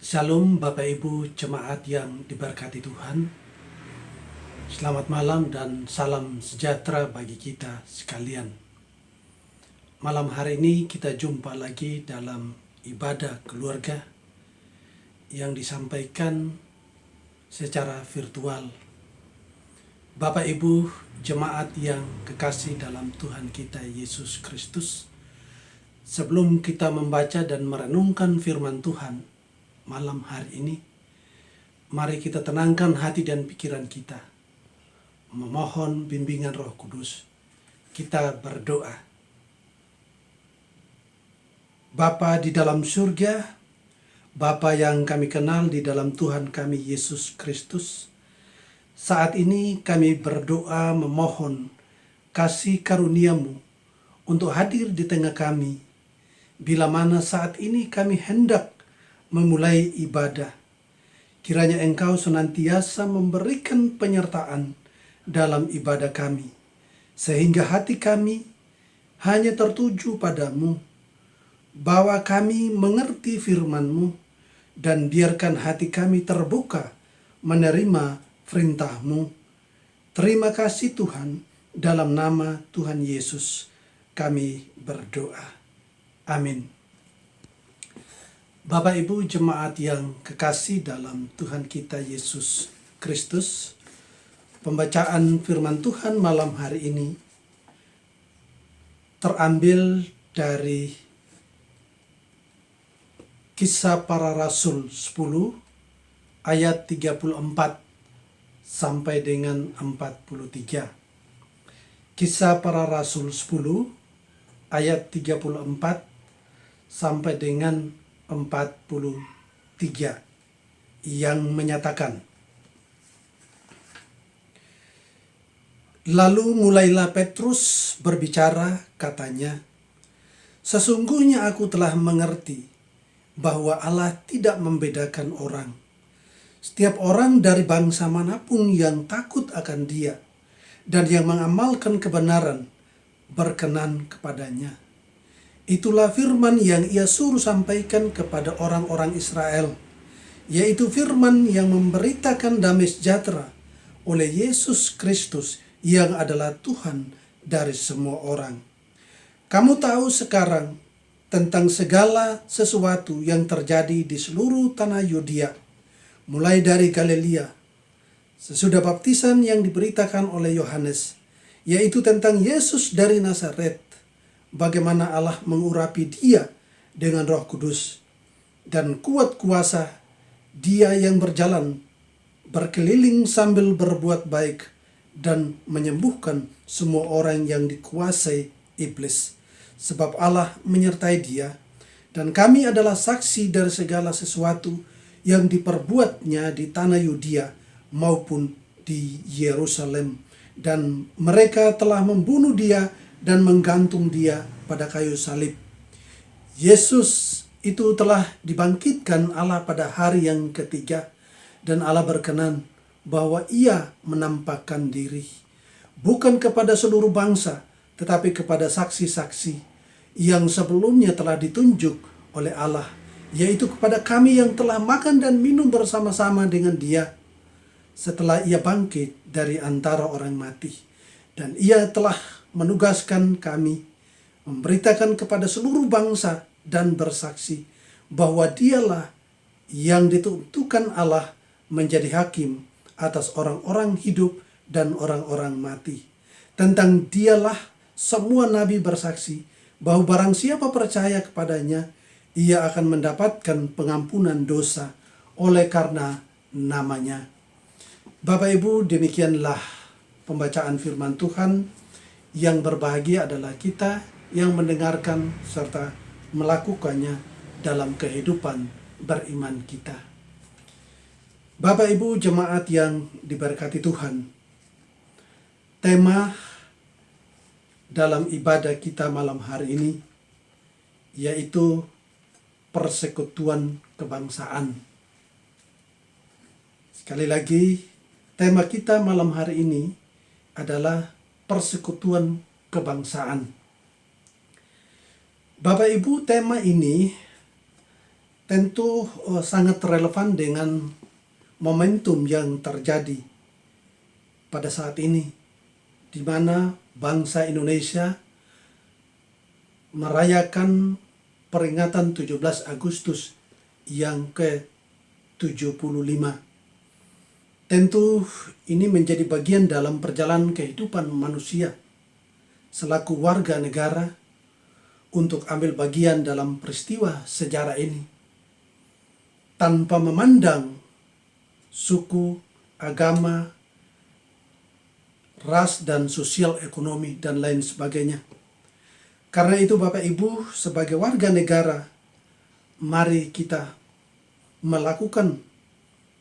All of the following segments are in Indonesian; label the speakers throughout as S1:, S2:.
S1: Shalom Bapak Ibu jemaat yang diberkati Tuhan. Selamat malam dan salam sejahtera bagi kita sekalian. Malam hari ini kita jumpa lagi dalam ibadah keluarga yang disampaikan secara virtual. Bapak Ibu jemaat yang kekasih dalam Tuhan kita Yesus Kristus, sebelum kita membaca dan merenungkan firman Tuhan malam hari ini, mari kita tenangkan hati dan pikiran kita, memohon bimbingan Roh Kudus. Kita berdoa. Bapa di dalam surga, Bapa yang kami kenal di dalam Tuhan kami Yesus Kristus, saat ini kami berdoa memohon kasih karunia-Mu untuk hadir di tengah kami, bila mana saat ini kami hendak memulai ibadah. Kiranya Engkau senantiasa memberikan penyertaan dalam ibadah kami, sehingga hati kami hanya tertuju padamu, bahwa kami mengerti firman-Mu, dan biarkan hati kami terbuka menerima perintah-Mu. Terima kasih Tuhan, dalam nama Tuhan Yesus kami berdoa. Amin. Bapak Ibu jemaat yang kekasih dalam Tuhan kita Yesus Kristus, pembacaan firman Tuhan malam hari ini terambil dari Kisah Para Rasul 10 ayat 34 sampai dengan 43. Kisah Para Rasul 10 ayat 34 sampai dengan 43 yang menyatakan, lalu mulailah Petrus berbicara, katanya, sesungguhnya aku telah mengerti bahwa Allah tidak membedakan orang. Setiap orang dari bangsa manapun yang takut akan Dia dan yang mengamalkan kebenaran berkenan kepadanya. Itulah firman yang Ia suruh sampaikan kepada orang-orang Israel, yaitu firman yang memberitakan damai sejahtera oleh Yesus Kristus yang adalah Tuhan dari semua orang. Kamu tahu sekarang tentang segala sesuatu yang terjadi di seluruh tanah Yudea, mulai dari Galilea, sesudah baptisan yang diberitakan oleh Yohanes, yaitu tentang Yesus dari Nazaret, bagaimana Allah mengurapi Dia dengan Roh Kudus dan kuat kuasa, Dia yang berjalan berkeliling sambil berbuat baik dan menyembuhkan semua orang yang dikuasai iblis, sebab Allah menyertai Dia. Dan kami adalah saksi dari segala sesuatu yang diperbuatnya di tanah Yudea maupun di Yerusalem, dan mereka telah membunuh Dia dan menggantung Dia pada kayu salib. Yesus itu telah dibangkitkan Allah pada hari yang ketiga, dan Allah berkenan bahwa Ia menampakkan diri, bukan kepada seluruh bangsa, tetapi kepada saksi-saksi yang sebelumnya telah ditunjuk oleh Allah, yaitu kepada kami yang telah makan dan minum bersama-sama dengan Dia setelah Ia bangkit dari antara orang mati. Dan Ia telah menugaskan kami memberitakan kepada seluruh bangsa dan bersaksi bahwa Dialah yang ditentukan Allah menjadi hakim atas orang-orang hidup dan orang-orang mati. Tentang Dialah semua nabi bersaksi bahwa barang siapa percaya kepadanya, ia akan mendapatkan pengampunan dosa oleh karena namanya. Bapak Ibu, demikianlah pembacaan firman Tuhan. Yang berbahagia adalah kita yang mendengarkan serta melakukannya dalam kehidupan beriman kita. Bapak Ibu jemaat yang diberkati Tuhan, tema dalam ibadah kita malam hari ini yaitu persekutuan kebangsaan. Sekali lagi, tema kita malam hari ini adalah persekutuan kebangsaan. Bapak Ibu, tema ini tentu sangat relevan dengan momentum yang terjadi pada saat ini, di mana bangsa Indonesia merayakan peringatan 17 Agustus yang ke-75. Tentu ini menjadi bagian dalam perjalanan kehidupan manusia selaku warga negara untuk ambil bagian dalam peristiwa sejarah ini, tanpa memandang suku, agama, ras, dan sosial ekonomi, dan lain sebagainya. Karena itu Bapak Ibu, sebagai warga negara, mari kita melakukan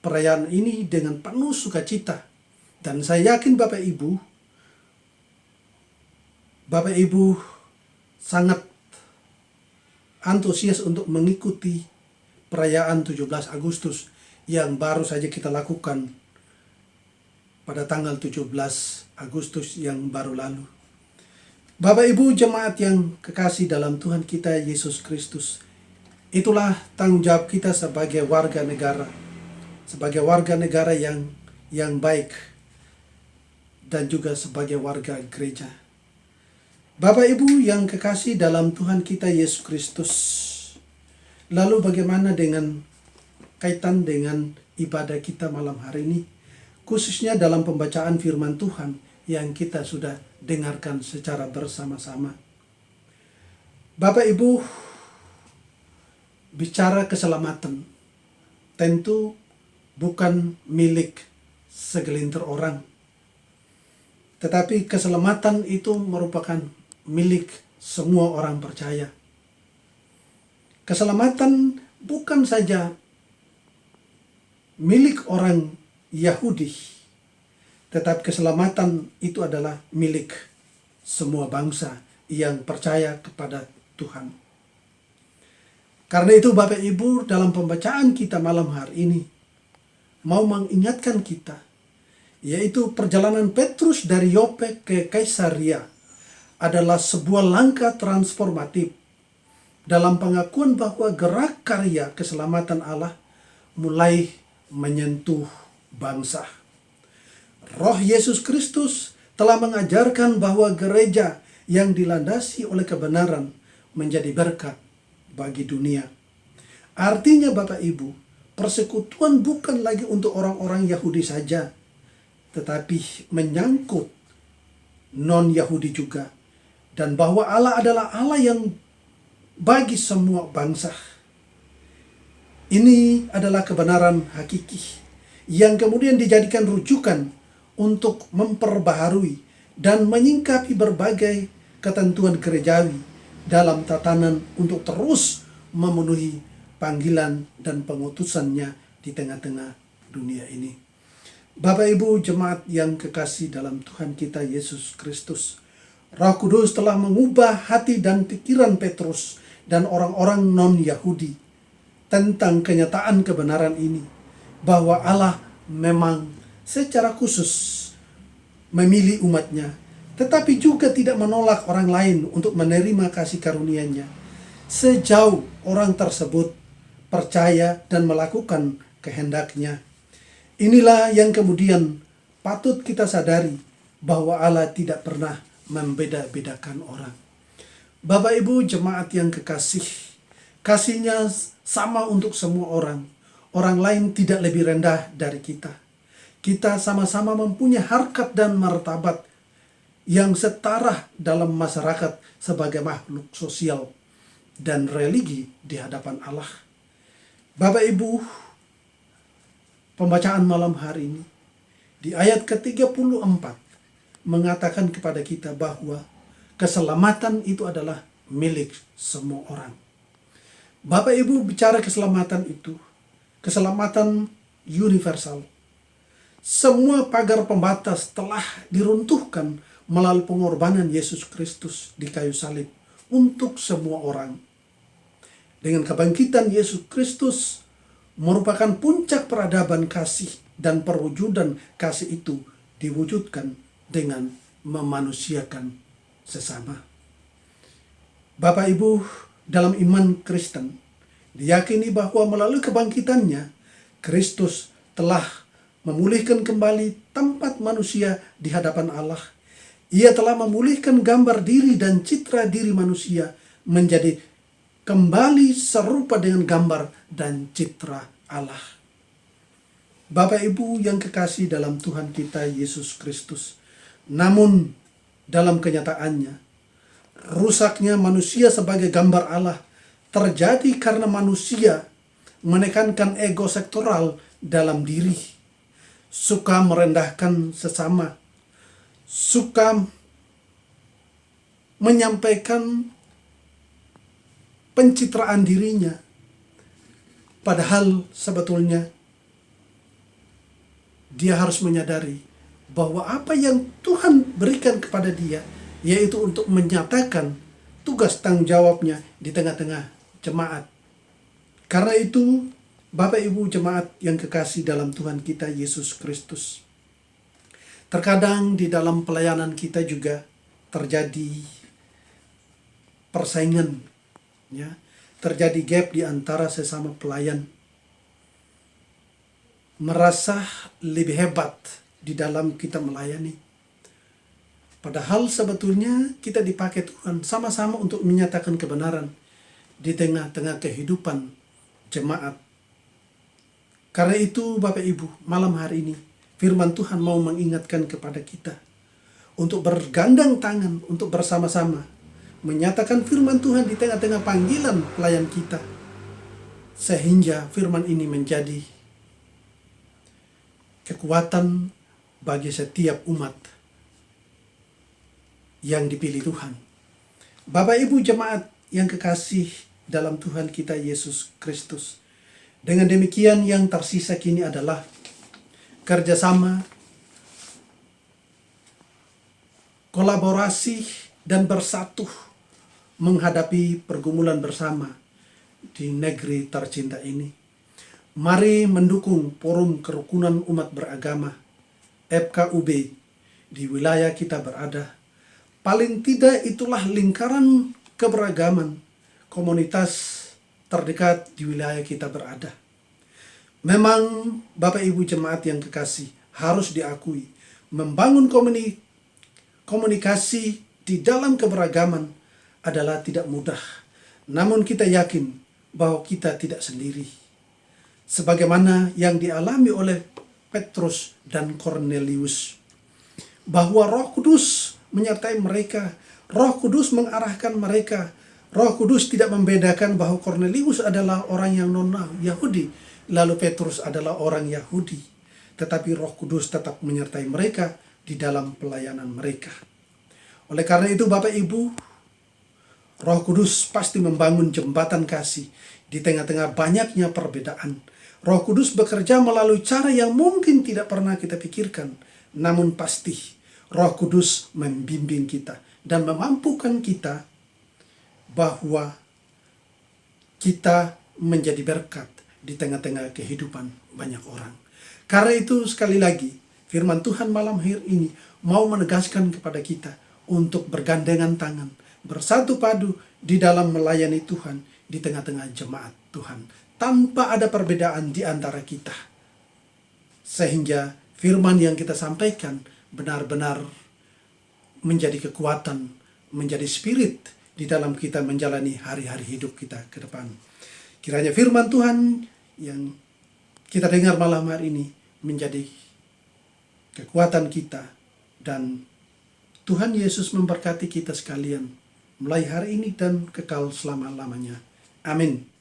S1: perayaan ini dengan penuh sukacita. Dan saya yakin Bapak Ibu sangat antusias untuk mengikuti perayaan 17 Agustus yang baru saja kita lakukan pada tanggal 17 Agustus yang baru lalu. Bapak Ibu jemaat yang kekasih dalam Tuhan kita Yesus Kristus, itulah tanggung jawab kita sebagai warga negara. Sebagai warga negara yang baik, dan juga sebagai warga gereja. Bapak Ibu yang kekasih dalam Tuhan kita Yesus Kristus, lalu bagaimana dengan kaitan dengan ibadah kita malam hari ini, khususnya dalam pembacaan firman Tuhan yang kita sudah dengarkan secara bersama-sama. Bapak Ibu, bicara keselamatan tentu bukan milik segelintir orang, tetapi keselamatan itu merupakan milik semua orang percaya. Keselamatan bukan saja milik orang Yahudi, tetapi keselamatan itu adalah milik semua bangsa yang percaya kepada Tuhan. Karena itu Bapak Ibu, dalam pembacaan kita malam hari ini mau mengingatkan kita, yaitu perjalanan Petrus dari Yope ke Kaisaria adalah sebuah langkah transformatif dalam pengakuan bahwa gerak karya keselamatan Allah mulai menyentuh bangsa. Roh Yesus Kristus telah mengajarkan bahwa gereja yang dilandasi oleh kebenaran menjadi berkat bagi dunia. Artinya Bapak Ibu, persekutuan bukan lagi untuk orang-orang Yahudi saja, tetapi menyangkut non-Yahudi juga. Dan bahwa Allah adalah Allah yang bagi semua bangsa. Ini adalah kebenaran hakiki yang kemudian dijadikan rujukan untuk memperbaharui dan menyingkapi berbagai ketentuan gerejawi dalam tatanan untuk terus memenuhi panggilan dan pengutusannya di tengah-tengah dunia ini. Bapak Ibu jemaat yang kekasih dalam Tuhan kita Yesus Kristus, Roh Kudus telah mengubah hati dan pikiran Petrus dan orang-orang non-Yahudi tentang kenyataan kebenaran ini, bahwa Allah memang secara khusus memilih umatnya, tetapi juga tidak menolak orang lain untuk menerima kasih karunia-Nya, sejauh orang tersebut percaya dan melakukan kehendak-Nya. Inilah yang kemudian patut kita sadari, bahwa Allah tidak pernah membeda-bedakan orang. Bapak Ibu jemaat yang kekasih, kasih-Nya sama untuk semua orang. Orang lain tidak lebih rendah dari kita. Kita sama-sama mempunyai harkat dan martabat yang setara dalam masyarakat sebagai makhluk sosial dan religi di hadapan Allah. Bapak Ibu, pembacaan malam hari ini di ayat ke-34 mengatakan kepada kita bahwa keselamatan itu adalah milik semua orang. Bapak Ibu bicara keselamatan itu, keselamatan universal. Semua pagar pembatas telah diruntuhkan melalui pengorbanan Yesus Kristus di kayu salib untuk semua orang. Dengan kebangkitan Yesus Kristus merupakan puncak peradaban kasih, dan perwujudan kasih itu diwujudkan dengan memanusiakan sesama. Bapak Ibu, dalam iman Kristen, Diyakini bahwa melalui kebangkitannya, Kristus telah memulihkan kembali tempat manusia di hadapan Allah. Ia telah memulihkan gambar diri dan citra diri manusia menjadi kembali serupa dengan gambar dan citra Allah. Bapak Ibu yang kekasih dalam Tuhan kita Yesus Kristus, namun dalam kenyataannya, rusaknya manusia sebagai gambar Allah terjadi karena manusia menekankan ego sektoral dalam diri, suka merendahkan sesama, suka menyampaikan pencitraan dirinya, padahal sebetulnya dia harus menyadari bahwa apa yang Tuhan berikan kepada dia, yaitu untuk menyatakan tugas tanggung jawabnya di tengah-tengah jemaat. Karena itu, Bapak Ibu jemaat yang kekasih dalam Tuhan kita Yesus Kristus, terkadang di dalam pelayanan kita juga terjadi persaingan, ya, terjadi gap di antara sesama pelayan, merasa lebih hebat di dalam kita melayani. Padahal sebetulnya kita dipakai Tuhan sama-sama untuk menyatakan kebenaran di tengah-tengah kehidupan jemaat. Karena itu Bapak Ibu, malam hari ini firman Tuhan mau mengingatkan kepada kita untuk bergandeng tangan, untuk bersama-sama menyatakan firman Tuhan di tengah-tengah panggilan pelayan kita, sehingga firman ini menjadi kekuatan bagi setiap umat yang dipilih Tuhan. Bapak Ibu jemaat yang kekasih dalam Tuhan kita Yesus Kristus, dengan demikian yang tersisa kini adalah kerjasama, kolaborasi, dan bersatu menghadapi pergumulan bersama di negeri tercinta ini. Mari mendukung Forum Kerukunan Umat Beragama FKUB di wilayah kita berada. Paling tidak itulah lingkaran keberagaman komunitas terdekat di wilayah kita berada. Memang Bapak Ibu jemaat yang kekasih, harus diakui, membangun komunikasi di dalam keberagaman adalah tidak mudah. Namun kita yakin bahwa kita tidak sendiri. Sebagaimana yang dialami oleh Petrus dan Kornelius, bahwa Roh Kudus menyertai mereka, Roh Kudus mengarahkan mereka. Roh Kudus tidak membedakan bahwa Kornelius adalah orang yang non-Yahudi, lalu Petrus adalah orang Yahudi. Tetapi Roh Kudus tetap menyertai mereka di dalam pelayanan mereka. Oleh karena itu Bapak Ibu, Roh Kudus pasti membangun jembatan kasih di tengah-tengah banyaknya perbedaan. Roh Kudus bekerja melalui cara yang mungkin tidak pernah kita pikirkan, namun pasti Roh Kudus membimbing kita dan memampukan kita bahwa kita menjadi berkat di tengah-tengah kehidupan banyak orang. Karena itu sekali lagi, firman Tuhan malam hari ini mau menegaskan kepada kita untuk bergandengan tangan, bersatu padu di dalam melayani Tuhan di tengah-tengah jemaat Tuhan, tanpa ada perbedaan di antara kita. Sehingga firman yang kita sampaikan benar-benar menjadi kekuatan, menjadi spirit di dalam kita menjalani hari-hari hidup kita ke depan. Kiranya firman Tuhan yang kita dengar malam hari ini menjadi kekuatan kita, dan Tuhan Yesus memberkati kita sekalian mulai hari ini dan kekal selama-lamanya. Amin.